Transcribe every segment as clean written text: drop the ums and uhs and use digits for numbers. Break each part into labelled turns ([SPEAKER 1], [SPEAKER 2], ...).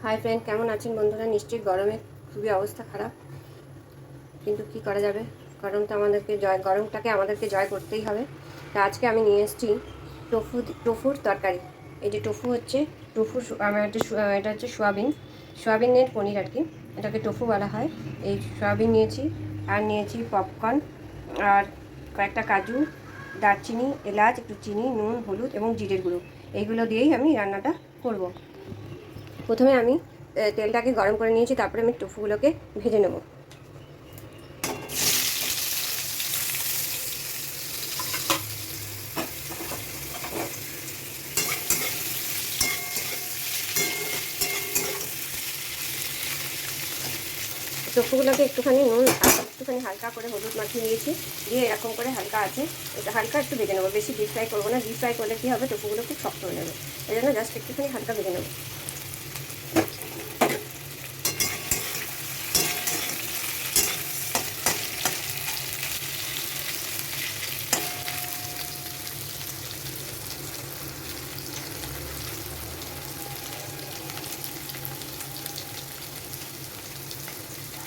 [SPEAKER 1] Hi friend, কেমন আছেন বন্ধুরা? নিশ্চয়ই গরমে খুবই অবস্থা খারাপ, কিন্তু কি করা যাবে? গরমটাকে আমাদেরকে জয় করতেই হবে। তা আজকে আমি নিয়ে এসেছি টোফুর তরকারি। এই যে টোফু হচ্ছে, এটা হচ্ছে সোয়াবিনের পনির আর কি। এটাকে টোফু বলা হয়। এই সোয়াবিন নিয়েছি, আর নিয়েছি পপকর্ন, আর কয়েকটা কাজু, দারচিনি, এলাচ, একটু চিনি, নুন, হলুদ এবং জিরের গুঁড়ো। এইগুলো দিয়েই আমি রান্নাটা করব। প্রথমে আমি তেলটাকে গরম করে নিয়েছি, তারপরে আমি টোফুগুলোকে ভেজে নেব। টোফুগুলোকে একটুখানি নুন আর একটুখানি হালকা করে হলুদ মাখিয়ে নিয়েছি, দিয়ে এরকম করে হালকা আছে এটা হালকা একটু ভেজে নেবো। বেশি ডিপ ফ্রাই করবো না, ডিপ ফ্রাই করলে কী হবে, টোফুগুলো খুব শক্ত হয়ে যাবে। এই জন্য জাস্ট একটুখানি হালকা ভেজে নেবো।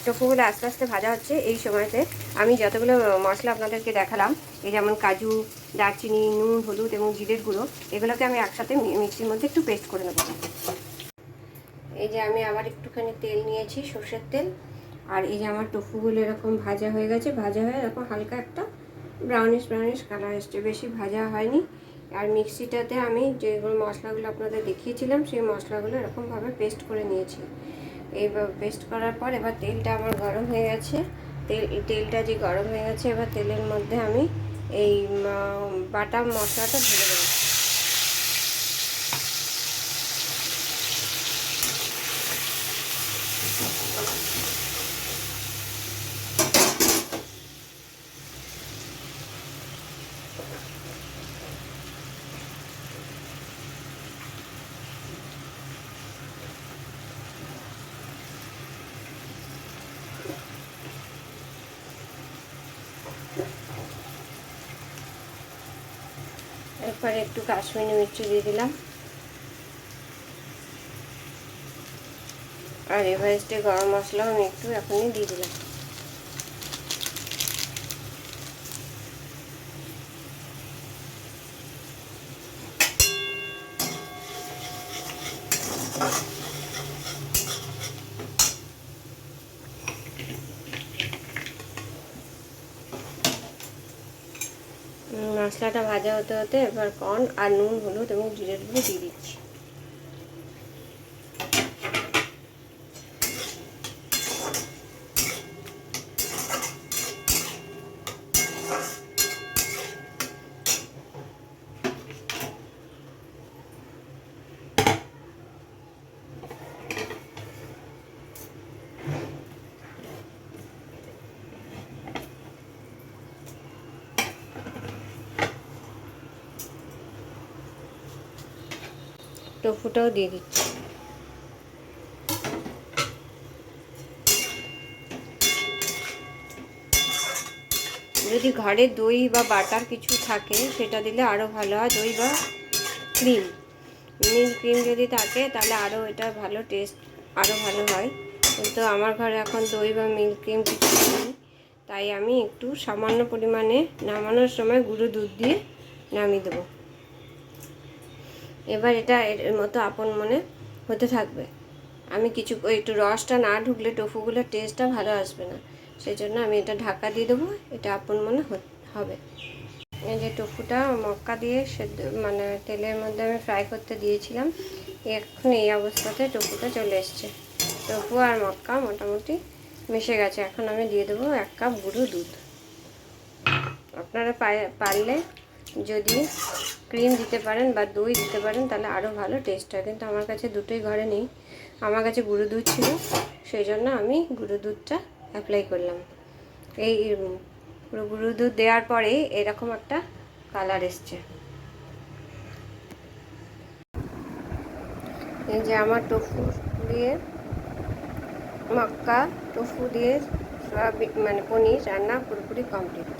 [SPEAKER 1] টোফুগুলো আস্তে আস্তে ভাজা হচ্ছে। এই সময়তে আমি যতগুলো মশলা আপনাদেরকে দেখালাম, এই যেমন কাজু, দারচিনি, নুন, হলুদ এবং জিরের গুঁড়ো, এগুলোকে আমি একসাথে মিক্সির মধ্যে একটু পেস্ট করে নেব। এই যে আমি আবার একটুখানি তেল নিয়েছি, সর্ষের তেল। আর এই যে আমার টোফুগুলো এরকম ভাজা হয়ে গেছে, ভাজা হয়ে এরকম হালকা একটা ব্রাউনিশ কালার এসছে, বেশি ভাজা হয়নি। আর মিক্সিটাতে আমি যেগুলো মশলাগুলো আপনাদের দেখিয়েছিলাম, সেই মশলাগুলো এরকমভাবে পেস্ট করে নিয়েছি। এইবার পেস্ট করার পর এবার তেলটা আমার গরম হয়ে গেছে। তেলটা যে গরম হয়ে গেছে, এবার তেলের মধ্যে আমি এই বাটা মশলাটা ঢেলে দেবো। এরপরে একটু কাশ্মীরি মির্চি দিয়ে দিলাম, আর এভারেস্টে গরম মশলাও আমি একটু এখনই দিয়ে দিলাম। মশলাটা ভাজা হতে হতে এবার কর্ন আর নুন, হলুদ এবং জিরের গুঁড়ো দিয়ে দিচ্ছি। টোফুটাও দিয়ে দিচ্ছি। যদি ঘরে দই বা বাটার কিছু থাকে সেটা দিলে আরও ভালো হয়। দই বা ক্রিম, মিল্ক ক্রিম যদি থাকে তাহলে আরও এটা ভালো টেস্ট, আরও ভালো হয়। কিন্তু আমার ঘরে এখন দই বা মিল্ক ক্রিম কিছু নেই, তাই আমি একটু সামান্য পরিমাণে নামানোর সময় গুঁড়ো দুধ দিয়ে নামিয়ে দেবো। এবার এটা এর মতো আপন মনে হতে থাকবে। আমি একটু রসটা না ঢুকলে টোফুগুলোর টেস্টটা ভালো আসবে না, সেই জন্য আমি এটা ঢাকা দিয়ে দেবো। এটা আপন মনে হবে। এই যে টোফুটা মক্কা দিয়ে সেদ্ধ মানে তেলের মধ্যে আমি ফ্রাই করতে দিয়েছিলাম, এখন এই অবস্থাতে টোফুটা চলে এসছে। টোফু আর মক্কা মোটামুটি মিশে গেছে। এখন আমি দিয়ে দেবো 1 কাপ গুঁড়ো দুধ। আপনারা পারলে যদি ক্রিম দিতে পারেন বা দই দিতে পারেন তাহলে আরও ভালো টেস্ট হয়, কিন্তু আমার কাছে দুটোই ঘরে নেই। আমার কাছে গুঁড়ো দুধ ছিল, সেই জন্য আমি গুঁড়ো দুধটা অ্যাপ্লাই করলাম। এই গুঁড়ো দুধ দেওয়ার পরে এরকম একটা কালার এসছে। এই যে আমার টোফু দিয়ে মক্কা, টোফু দিয়ে সয়াবিন মানে পনির রান্না পুরোপুরি কমপ্লিট।